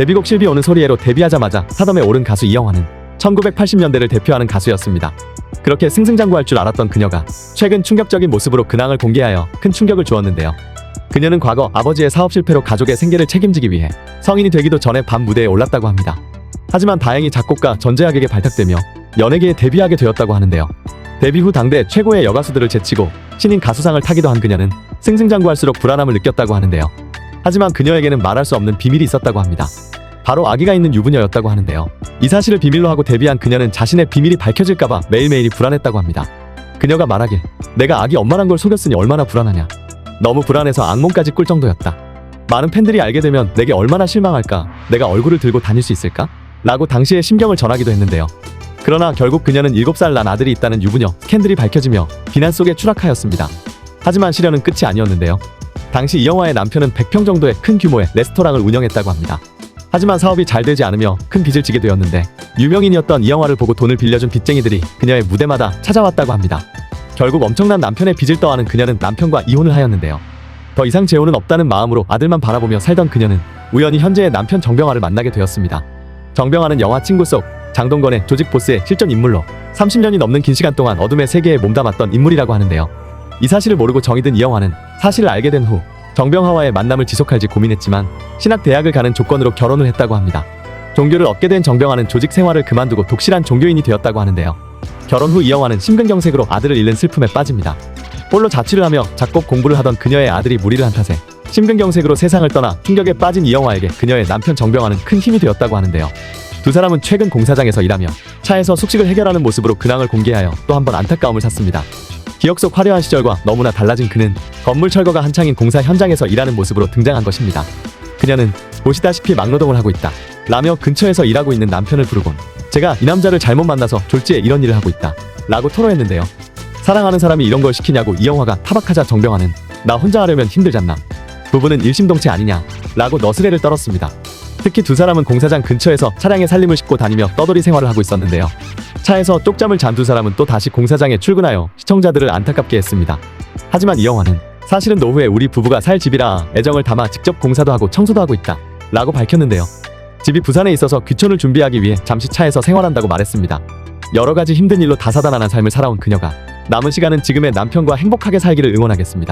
데뷔곡 실비 오는 소리에로 데뷔하자마자 스타덤에 오른 가수 이영화는 1980년대를 대표하는 가수였습니다. 그렇게 승승장구할 줄 알았던 그녀가 최근 충격적인 모습으로 근황을 공개하여 큰 충격을 주었는데요. 그녀는 과거 아버지의 사업 실패로 가족의 생계를 책임지기 위해 성인이 되기도 전에 밤 무대에 올랐다고 합니다. 하지만 다행히 작곡가 전재학에게 발탁되며 연예계에 데뷔하게 되었다고 하는데요. 데뷔 후 당대 최고의 여가수들을 제치고 신인 가수상을 타기도 한 그녀는 승승장구할수록 불안함을 느꼈다고 하는데요. 하지만 그녀에게는 말할 수 없는 비밀이 있었다고 합니다. 바로 아기가 있는 유부녀였다고 하는데요. 이 사실을 비밀로 하고 데뷔한 그녀는 자신의 비밀이 밝혀질까봐 매일매일이 불안했다고 합니다. 그녀가 말하길, 내가 아기 엄마란 걸 속였으니 얼마나 불안하냐. 너무 불안해서 악몽까지 꿀 정도였다. 많은 팬들이 알게 되면 내게 얼마나 실망할까. 내가 얼굴을 들고 다닐 수 있을까? 라고 당시의 심경을 전하기도 했는데요. 그러나 결국 그녀는 7살 난 아들이 있다는 유부녀 스캔들이 밝혀지며 비난 속에 추락하였습니다. 하지만 시련은 끝이 아니었는데요. 당시 이영화의 남편은 100평 정도의 큰 규모의 레스토랑을 운영했다고 합니다. 하지만 사업이 잘 되지 않으며 큰 빚을 지게 되었는데 유명인이었던 이영화를 보고 돈을 빌려준 빚쟁이들이 그녀의 무대마다 찾아왔다고 합니다. 결국 엄청난 남편의 빚을 떠안은 그녀는 남편과 이혼을 하였는데요. 더 이상 재혼은 없다는 마음으로 아들만 바라보며 살던 그녀는 우연히 현재의 남편 정병화를 만나게 되었습니다. 정병화는 영화 친구 속 장동건의 조직 보스의 실존 인물로 30년이 넘는 긴 시간 동안 어둠의 세계에 몸담았던 인물이라고 하는데요. 이 사실을 모르고 정이 든 이영화는 사실을 알게 된 후 정병화와의 만남을 지속할지 고민했지만 신학대학을 가는 조건으로 결혼을 했다고 합니다. 종교를 얻게 된 정병화는 조직 생활을 그만두고 독실한 종교인이 되었다고 하는데요. 결혼 후 이영화는 심근경색으로 아들을 잃는 슬픔에 빠집니다. 홀로 자취를 하며 작곡 공부를 하던 그녀의 아들이 무리를 한 탓에 심근경색으로 세상을 떠나 충격에 빠진 이영화에게 그녀의 남편 정병화는 큰 힘이 되었다고 하는데요. 두 사람은 최근 공사장에서 일하며 차에서 숙식을 해결하는 모습으로 근황을 공개하여 또 한 번 안타까움을 샀습니다. 기억 속 화려한 시절과 너무나 달라진 그는 건물 철거가 한창인 공사 현장에서 일하는 모습으로 등장한 것입니다. 그녀는 보시다시피 막노동을 하고 있다 라며 근처에서 일하고 있는 남편을 부르곤 제가 이 남자를 잘못 만나서 졸지에 이런 일을 하고 있다 라고 토로했는데요. 사랑하는 사람이 이런 걸 시키냐고 이영화가 타박하자 정병화는 나 혼자 하려면 힘들잖나. 부부는 일심동체 아니냐 라고 너스레를 떨었습니다. 특히 두 사람은 공사장 근처에서 차량에 살림을 싣고 다니며 떠돌이 생활을 하고 있었는데요. 차에서 쪽잠을 잔 두 사람은 또 다시 공사장에 출근하여 시청자들을 안타깝게 했습니다. 하지만 이영화는 사실은 노후에 우리 부부가 살 집이라 애정을 담아 직접 공사도 하고 청소도 하고 있다 라고 밝혔는데요. 집이 부산에 있어서 귀촌을 준비하기 위해 잠시 차에서 생활한다고 말했습니다. 여러가지 힘든 일로 다사다난한 삶을 살아온 그녀가 남은 시간은 지금의 남편과 행복하게 살기를 응원하겠습니다.